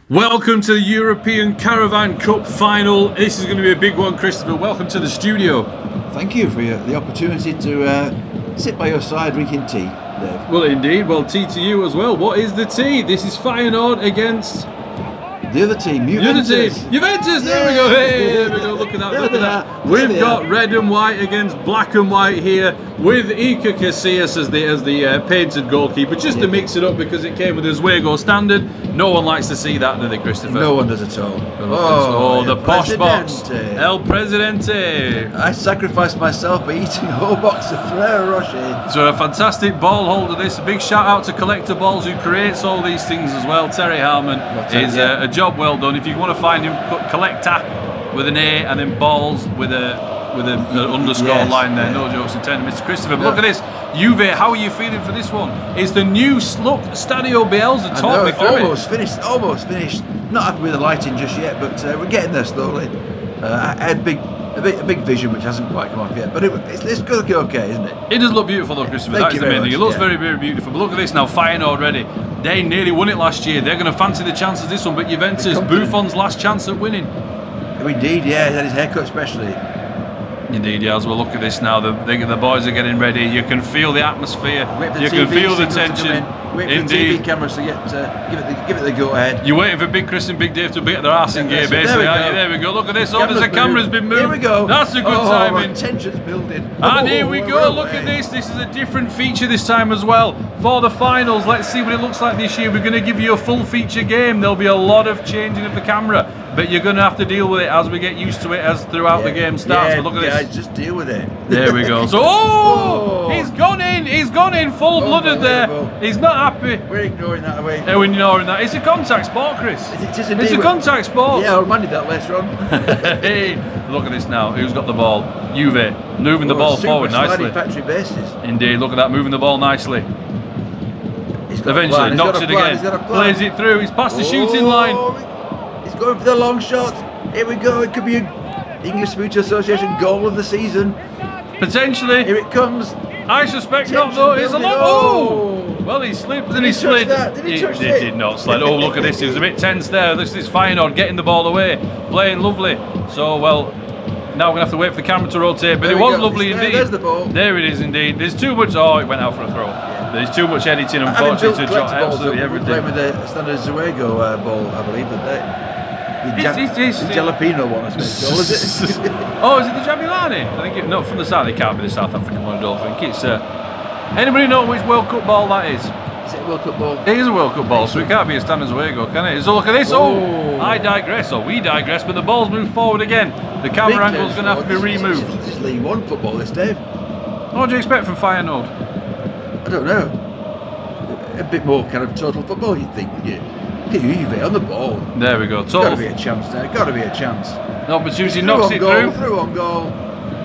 Welcome to the European Caravan Cup final. This is going to be a big one, Christopher. Welcome to the studio. Thank you for the opportunity to sit by your side drinking tea, Dave. Well, indeed. Well, tea to you as well. What is the tea? This is Feyenoord against the other team, Juventus. Juventus, there we go. Hey, there we go. Look at that. Look at that. We've got red and white against black and white here, with Iker Casillas as the painted goalkeeper, just to mix it up because it came with his Oswego standard. No one likes to see that, do they, Christopher? No one does at all. Oh, the posh box. El Presidente. I sacrificed myself by eating a whole box of Ferrero Rocher. So a fantastic ball holder this. A big shout out to Collector Balls, who creates all these things as well. Terry Harmon is a job well done. If you want to find him, put Collector with an A and then Balls with an underscore line there. No jokes intended, Mr. Christopher. But look at this. Juve, how are you feeling for this one? It's the new look Stadio Bielsa. Talk me through it. Almost finished. Not happy with the lighting just yet, but we're getting there slowly. I had a big vision which hasn't quite come off yet, but it's going to be okay, isn't it? It does look beautiful though, Christopher. That's the main thing. It looks very, very beautiful. But look at this now, Feyenoord ready. They nearly won it last year. They're going to fancy the chances of this one, but Juventus, Buffon's last chance at winning. Indeed, yeah, he had his haircut especially. Indeed, yeah, as well. Look at this now. The boys are getting ready. You can feel the atmosphere. You can feel the tension. Wait for the TV cameras to give it the go ahead. You're waiting for Big Chris and Big Dave to get their arse in gear, basically. There we go. Look at this. Oh, there's a camera's been moved. Here we go. That's a good timing. Tension's building. And here we go. Look at this. This is a different feature this time as well for the finals. Let's see what it looks like this year. We're going to give you a full feature game. There'll be a lot of changing of the camera, but you're going to have to deal with it as we get used to it as throughout the game starts. But look at this. Just deal with it. There we go. So, he's gone in full-blooded there. He's not happy. We're ignoring that away. We're ignoring that. It's a contact sport, Chris. It's a contact sport. Yeah, I'll remind you that later on. Hey, look at this now. Who's got the ball? Juve, moving the ball forward nicely. Factory bases. Indeed, look at that, moving the ball nicely. Eventually knocks it again. Plays it through. He's past the shooting line. He's going for the long shot. Here we go. It could be an English Mutual Association goal of the season. Potentially. Here it comes. I suspect not though. It's a long. Oh! Well, he slipped and he slid. He did not slide. Oh, look at this. He was a bit tense there. This is Feyenoord getting the ball away, playing lovely. So, well, now we're going to have to wait for the camera to rotate. But it was lovely indeed. There's the ball. There it is indeed. There's too much. Oh, it went out for a throw. There's too much editing, unfortunately, to drop absolutely everything. We're playing with the standard Oswego ball, I believe, the jalapeno one, is it? Oh, is it the Jamilani? I think not from the south. It can't be the South African one. I don't think it's. Anybody know which World Cup ball that is? Is it a World Cup ball? It is a World Cup ball, so it can't be a standard Oswego, can it? So look at this. Oh, I digress, or we digress, but the ball's moved forward again. The camera angle's going to have to be removed. This is League One football, this, Dave. What do you expect from Feyenoord? I don't know. A bit more kind of total football, you'd think, wouldn't you? Look at Juve on the ball. There we go. Got to be a chance there. Got to be a chance. The opportunity knocks it through. Through on goal.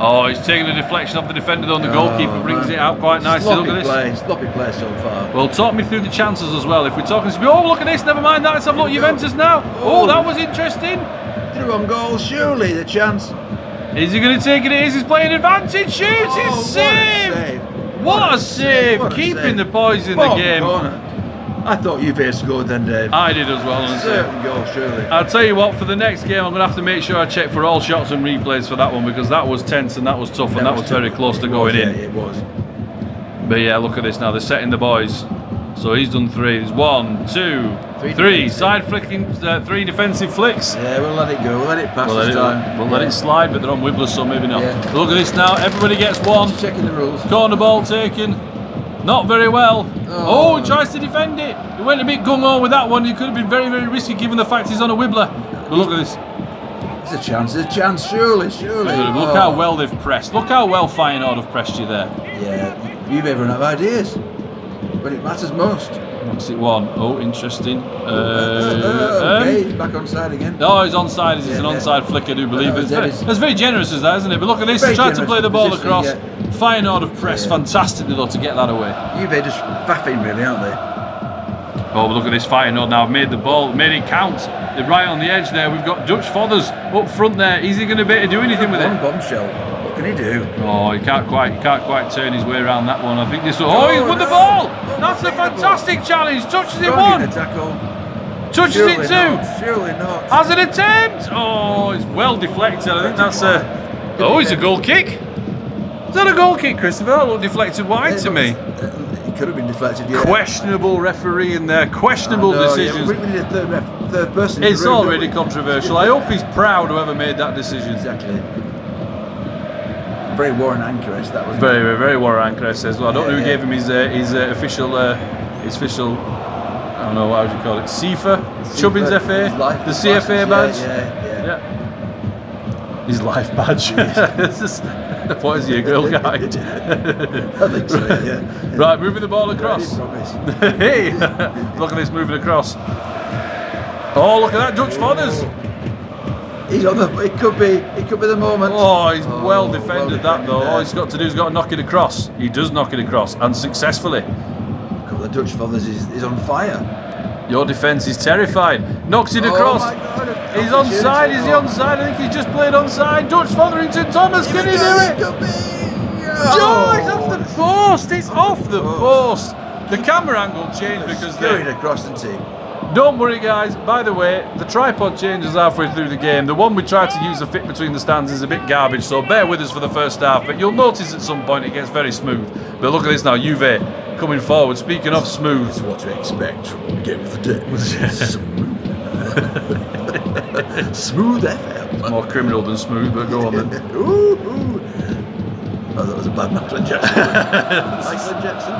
Oh, he's taking the deflection off the defender though, and the goalkeeper brings it out quite nicely. Look at this. Sloppy play so far. Well, talk me through the chances as well. If we're talking, oh, look at this. Never mind that. Let's have a look at Juventus now. Oh, that was interesting. Through on goal. Surely the chance. Is he going to take it? He's playing advantage. Shoots. It's saved. What a save. Keeping the boys in the game. I thought Juve scored then, Dave. I did as well. Certain goal, surely. I'll tell you what, for the next game, I'm going to have to make sure I check for all shots and replays for that one, because that was tense and that was tough and that was very close to going in. Yeah, it was. But yeah, look at this now. They're setting the boys. So he's done three. There's 1, 2, 3. Side flicking, 3 defensive flicks. Yeah, we'll let it go. We'll let it pass this time. We'll let it slide, but they're on wibblers, so maybe not. Yeah. Look at this now. Everybody gets one. Just checking the rules. Corner ball taken. Not very well. Oh, he tries to defend it. He went a bit gung-ho with that one. He could have been very, very risky given the fact he's on a wibbler. But look at this. It's a chance, surely. Look how well they've pressed. Look how well Feyenoord have pressed you there. Yeah, you've ever run out of ideas. But it matters most. What's it one? Oh, interesting. Okay, he's back onside again. Oh, he's onside. It's an onside flick, I do believe. It's very generous as that, isn't it? But look at this. He tried to play the ball across. Feyenoord have pressed fantastically though to get that away. Juve just faffing really, aren't they? Oh, but look at this Feyenoord now. Made the ball, made it count. They're right on the edge there. We've got Dutch Fodders up front there. Is he going to be able to do anything with it? One bombshell. What can he do? Oh, he can't quite turn his way around that one. I think this. Oh, he's won the ball. That's a fantastic challenge. Touches it one. Tackle. Touches Surely it too. not, surely not. Has an attempt. Oh, it's well deflected. I think that's a. Oh, it's a goal kick. Is that a goal kick, Christopher? That looked deflected wide to me. It could have been deflected, yeah. Questionable referee in there. Questionable decisions. Yeah, we need a third person. It's already controversial. I hope he's proud whoever made that decision. Exactly. Very Warren Anchorage, that was. Very, very, very Warren Anchorage as well. I don't know who gave him his official, I don't know, what would you call it? CFA? Chubbins FA? The CFA badge? Yeah. His life badge. What is he, a girl guide? I think so, yeah. Right, moving the ball across. Hey, look at this moving across. Oh, look at that, Dutch Fodders. He's on the. It could be the moment. Oh, he's well defended that though. All he's got to do is got to knock it across. He does knock it across, and successfully. A couple of Dutch Fodders is on fire. Your defence is terrified. Knocks it across. My God, He's onside. Is he onside? I think he's just played onside. Dutch Fotherington Thomas, can he do it? Oh, it's off the post. It's off the post. The camera angle changed because they're across the team. Don't worry, guys. By the way, the tripod changes halfway through the game. The one we tried to use to fit between the stands is a bit garbage, so bear with us for the first half. But you'll notice at some point it gets very smooth. But look at this now, Juve coming forward. Speaking of smooth, it's what to expect from the game of the day. Smooth FM. More criminal than smooth, but go on then. Ooh. Oh, that was a bad Michael Jackson. Michael Jackson.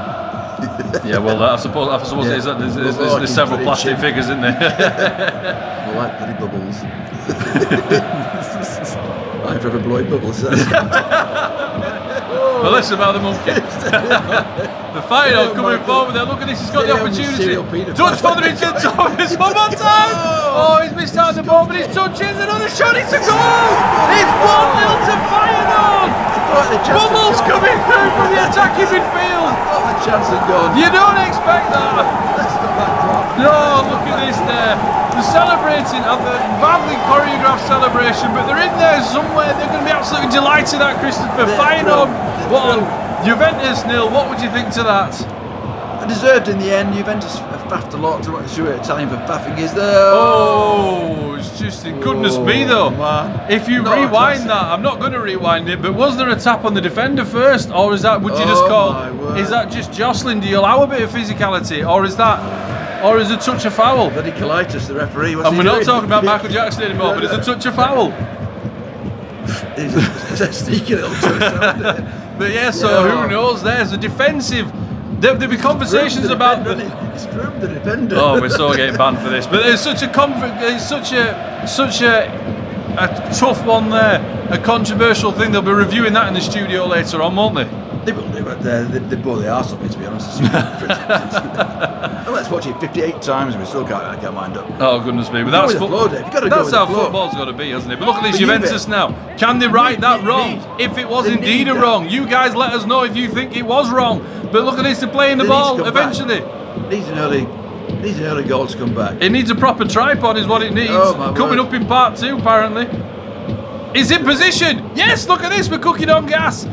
Yeah, well, I suppose it is. There's several plastic figures in there. I like bloody bubbles. I forever blow bubbles. Well, listen about the monkey. The Feyenoord coming forward there. Look at this. He's got the opportunity. Dutch Fotherington Thomas one more time. Oh, he's missed out the ball, but he's touching another shot. It's a goal. It's 1-0 to Feyenoord. Bubbles coming through from the attacking midfield. The chance had gone. You don't expect that. No, look at this there. They're celebrating at the badly choreographed celebration, but they're in there somewhere. They're going to be absolutely delighted at Christopher. Feyenoord 1, Juventus 0. What would you think to that? Deserved in the end. Juventus have faffed a lot. I'm not sure what Italian for faffing is there. Oh, it's just goodness me though. Man. If you rewind that, I'm not going to rewind it, but was there a tap on the defender first, or is that would you just call? Is that just jostling? Do you allow a bit of physicality, or is that? Or is a touch a foul? Bloody colitis, the referee. And we're not talking about Michael Jackson anymore, but it's a touch a foul. It's a sneaky little touch. But yeah, so who knows? There's a defensive. There'll be conversations about the. It's from the defender. Oh, we're so getting banned for this. But there's such a tough one there. A controversial thing. They'll be reviewing that in the studio later on, won't they? They will do, but they bore the arse off me, to be honest. Let's watch it 58 times and we still can't wind up. Oh, goodness me. But that's how football's got to be, hasn't it? But look at this Juventus now. Can they right that wrong? If it was indeed a wrong. You guys let us know if you think it was wrong. But look at this, they're playing the ball eventually. Needs an early goal to come back. It needs a proper tripod is what it needs. Coming up in part 2 apparently. He's in position. Yes, look at this, we're cooking on gas.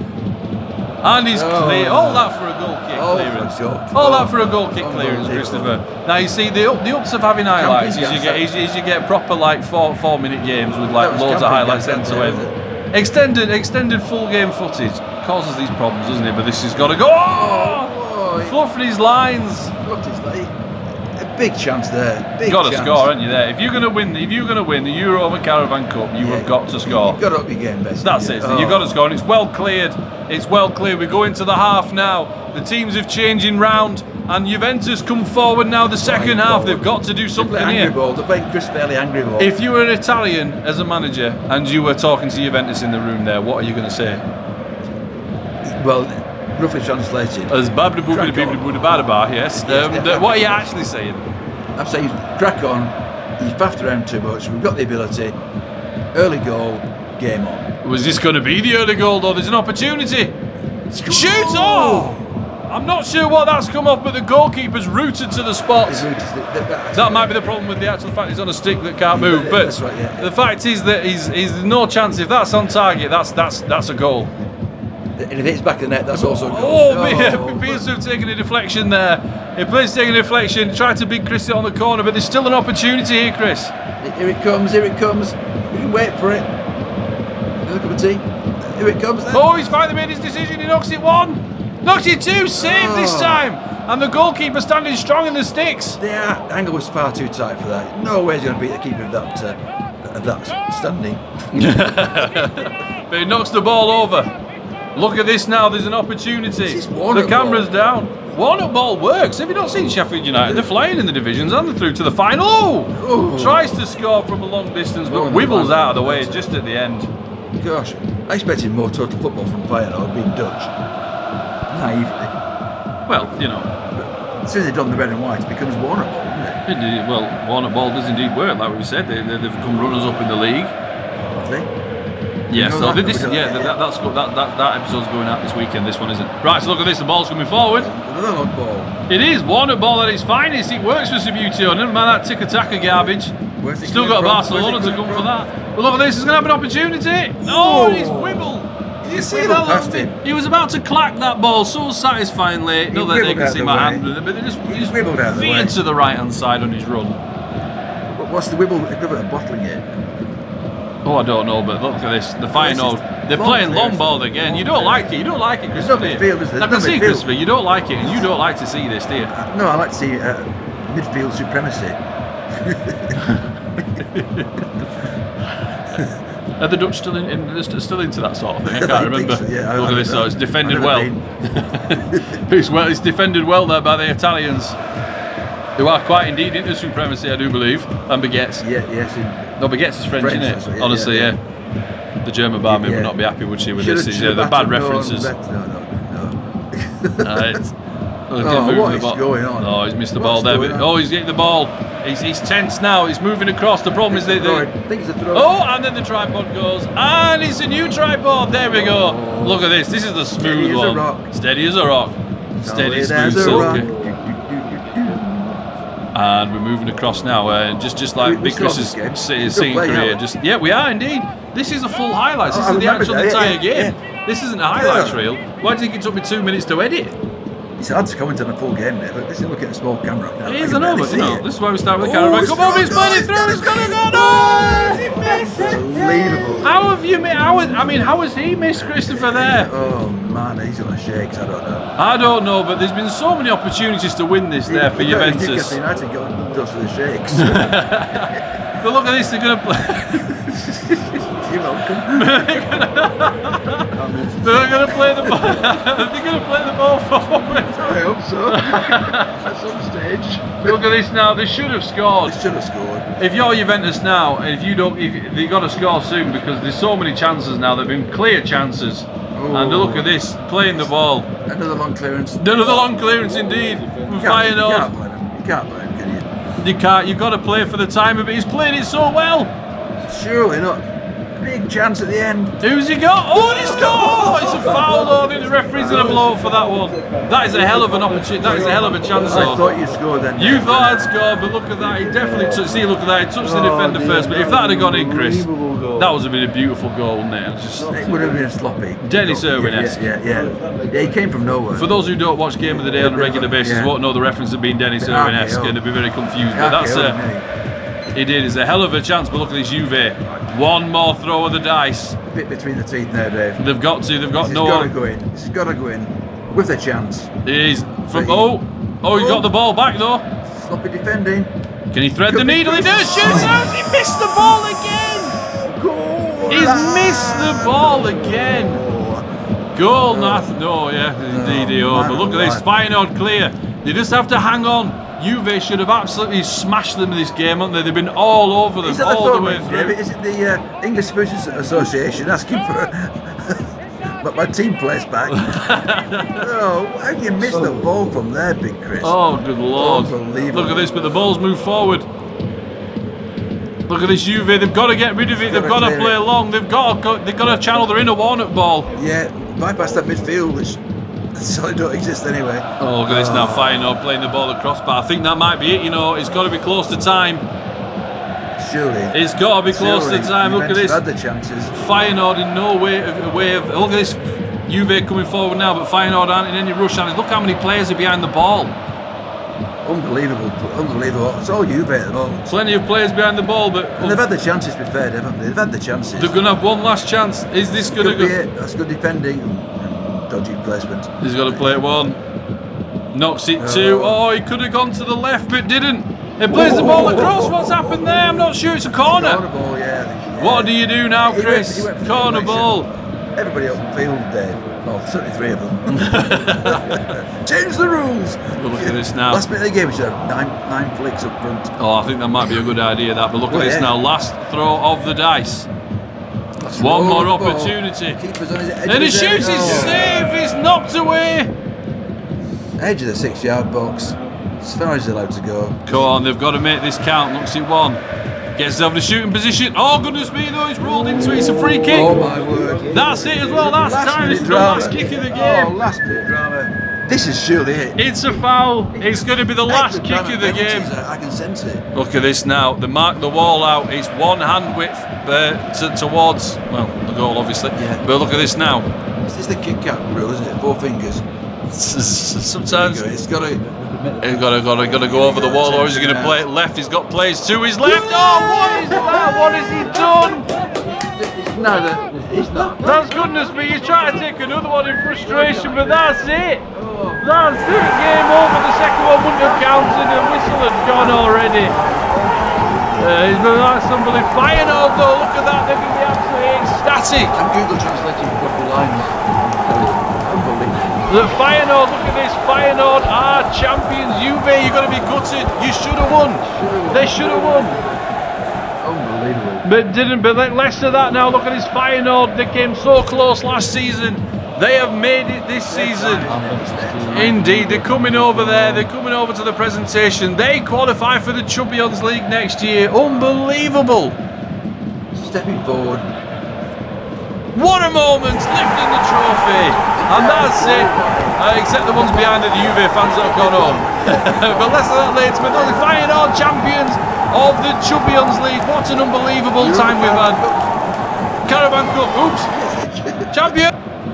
And he's clear. All that for a goal kick clearance. All that for a goal kick clearance, Christopher. Now you see the ups of having highlights is you get proper like 4-minute games with like loads of highlights end to end. Extended full game footage causes these problems, doesn't it? But this has got to go. Oh, fluffing his lines. A big chance there. Got to score, haven't you? There. If you're going to win the Euroma Caravan Cup, you have got to score. You've got to up your game, best. That's it. You've got to score, and it's well cleared. It's well cleared. We go into the half now. The teams have changing round, and Juventus come forward now. The second half, they've got to do something here. They're playing Chris Fairley angry ball. If you were an Italian as a manager and you were talking to Juventus in the room there, what are you going to say? Well, roughly translated. As Babda Booba Bada, yes. What are you actually saying? I'm saying crack on. You've faffed around too much. We've got the ability. Early goal, game on. Was this going to be the early goal though? There's an opportunity. Shoot! Oh! I'm not sure what that's come off, but the goalkeeper's rooted to the spot. That might be the problem with the actual fact he's on a stick that can't move. But that's right, the fact is that he's no chance. If that's on target, that's a goal. And if it's back of the net, that's also good. Oh, appears to have taken a deflection there. He plays taking a deflection, tried to beat Chris on the corner, but there's still an opportunity here, Chris. Here it comes, here it comes. We can wait for it. Another cup of tea. Here it comes then. Oh, he's finally made his decision. He knocks it 1. Knocks it 2. Save this time. And the goalkeeper standing strong in the sticks. The angle was far too tight for that. No way he's going to beat the keeper of that standing. But he knocks the ball over. Look at this now, there's an opportunity. The camera's down. Warnock ball works. Have you not seen Sheffield United? They're flying in the divisions and they're through to the final. Oh! Tries to score from a long distance, but wibbles out of the way just at the end. Gosh, I expected more total football from Feyenoord being Dutch. Naively. Well, you know. As soon as they've done the red and white, it becomes Warnock ball, doesn't it? Well, Warnock ball does indeed work, like we said. They've become runners up in the league. Have they? Yes, so that episode's going out this weekend. This one isn't. Right, so look at this. The ball's coming forward. Another long ball. It is Warnock ball at its finest. It works for Subutio. Never mind that tick-a-tacker garbage. Still got Barcelona to come for that. But look at this. He's going to have an opportunity. Oh, he's wibbled. Did you see that? He was about to clack that ball so satisfyingly. Not that they can see my hand with it, but they just veered to the right-hand side on his run. What's the wibble equivalent of bottling it? Oh, I don't know, but look at this. The Feyenoord, they're playing long ball again. You don't like it. You don't like it, Christopher. There's no midfield, is there? I can see, Christopher. You don't like it, and you don't like to see this, do you? No, I like to see midfield supremacy. Are the Dutch still into that sort of thing? I can't remember. So, yeah, look at this, though. It's defended well. It's defended well there by the Italians, who are quite indeed into supremacy, I do believe, and baguettes. Yes. No, baguettes is French, isn't it? So, honestly, yeah. The German barman would not be happy, would she, with this? The bad references. No. What is going on? Oh, he's missed the ball there. Oh, he's getting the ball. He's tense now. He's moving across. The problem is that and then the tripod goes, and it's a new tripod. There we go. Look at this. This is the smooth one. Steady as a rock. Steady, smooth, silky. And we're moving across now, just like Big Chris's singing career. We are indeed. This is a full highlights. This is the actual entire game. This isn't a highlights reel. Why do you think it took me 2 minutes to edit? It's hard to comment on a full game there, but this is looking at a small camera. It is, I know, but this is why we start with the Caravan. Come on, he's playing it through. He's gonna go. No! Unbelievable. How has he missed Christopher there? Oh man, he's on the shakes. I don't know, but there's been so many opportunities to win this there for Juventus. United got dust for the shakes. But look at this, they're going to play. You're welcome. They're going to play the ball. They're going to play the ball forward. I hope so. At some stage. Look at this now. They should have scored. They should have scored. If you're Juventus now, and if they've got to score soon, because there's so many chances now. There've been clear chances. And look at this, playing the ball. Another long clearance. Another long clearance indeed. You can't blame him. You can't blame him, can you? You can't. You've got to play for the time of it. He's playing it so well. Surely not. Big chance at the end. Who's he got? Oh, he's got! Oh, it's a foul. I think the referee's going to blow for that one. That is a hell of an opportunity. That is a hell of a chance. I thought you scored then. You thought I'd scored, but look at that. He definitely touched. See, look at that. He touched the defender first. But if that had gone in, Chris, that would have been a beautiful goal, wouldn't it? It would have been a sloppy. Dennis Irwin-esque. Yeah, he came from nowhere. For those who don't watch Game of the Day on a regular basis, won't know the reference of being Dennis Irwin-esque, and they'll be very confused. But that's he did. It's a hell of a chance. But look at this Juve. One more throw of the dice. A bit between the teeth there, Dave. They've got to. They've got no. This has got to go in with a chance. It is. He got the ball back though. Sloppy defending. Can he thread the needle? He does. Shoots out. He missed the ball again. Goal. He's missed the ball again. Goal, no, indeed. But look at this. Feyenoord clear. They just have to hang on. Juve should have absolutely smashed them in this game, haven't they? They've been all over them all the way through. Is it the English Supporters Association asking for my team place back? How do you miss the ball from there, Big Chris? Oh, good Lord. Unbelievable. Look at this, but the ball's moved forward. Look at this Juve, they've got to get rid of it, they've got to play long, they've got to channel their inner Warnock ball. Yeah, bypass that midfield, which sorry don't exist anyway. Oh, look at this now, Feyenoord playing the ball at crossbar. I think that might be it, it's got to be close to time. Surely. It's got to be close to time. Look at this. Had the chances. Feyenoord in no way of look at this. Juve coming forward now, but Feyenoord aren't in any rush. And look how many players are behind the ball. Unbelievable, unbelievable. It's all Juve at the moment. Plenty of players behind the ball, but And they've had the chances, to be fair, haven't they? They've had the chances. they're going to have one last chance. Is this going to Could be go? it. That's good defending and dodgy placement. He's got to play it one. Knocks it two. Oh, he could have gone to the left, but didn't. He plays the ball across. What's happened there? I'm not sure. It's a corner. Corner ball, yeah. I think, yeah. What do you do now, He Chris? went for the Corner direction. ball. Everybody up the field, Dave. Well, certainly 3 of them. Change the rules. But look at this now. Last minute of the game, we should have nine flicks up front. Oh, I think that might be a good idea, that. But look at Well, this yeah. now. Last throw of the dice. That's One more ball. opportunity. Keeper's on his edge And of he his shoots his area. save. It's knocked away. Edge of the 6-yard box. As far as he's allowed to go. Come on, they've got to make this count. Knocks it one. Gets himself in the shooting position. Oh, goodness me, though. He's rolled into it. It's a free kick. Oh my word. That's it as well. That's time. It's the last kick of the Oh, game. last minute drama. This is surely it. It's a foul. It's going to be the last kick of the game. I can sense it. Look at this now. They mark the wall out. It's one hand width towards, well, the goal, obviously. Yeah. But look at this now. This is the kick out rule, isn't it? 4 fingers. Sometimes It's got to. he's got to go over the wall, or is he going to play it left? He's got plays to his left. Oh, what is that? What has he done? It's not. That's goodness me. He's trying to take another one in frustration, but that's it. That's it. Game over. The second one wouldn't have counted. The whistle had gone already. That's unbelievable. Feyenoord, though, look at that. They're going to be absolutely ecstatic. I'm Google translating a couple of lines. Unbelievable. The Feyenoord, look at this. Feyenoord are champions. Juve, you're going to be gutted. You should have won. They should have won. Unbelievable. But didn't. But less of that now. Look at this Feyenoord. They came so close last season. They have made it this season. Indeed, they're coming over there. They're coming over to the presentation. They qualify for the Champions League next year. Unbelievable. Stepping forward. What a moment, lifting the trophy. And that's it. Except the ones behind it, the Juve fans that have gone home. But less of that later. But the Feyenoord champions of the Champions League. What an unbelievable time we've had. Caravan Cup. Oops. Champion.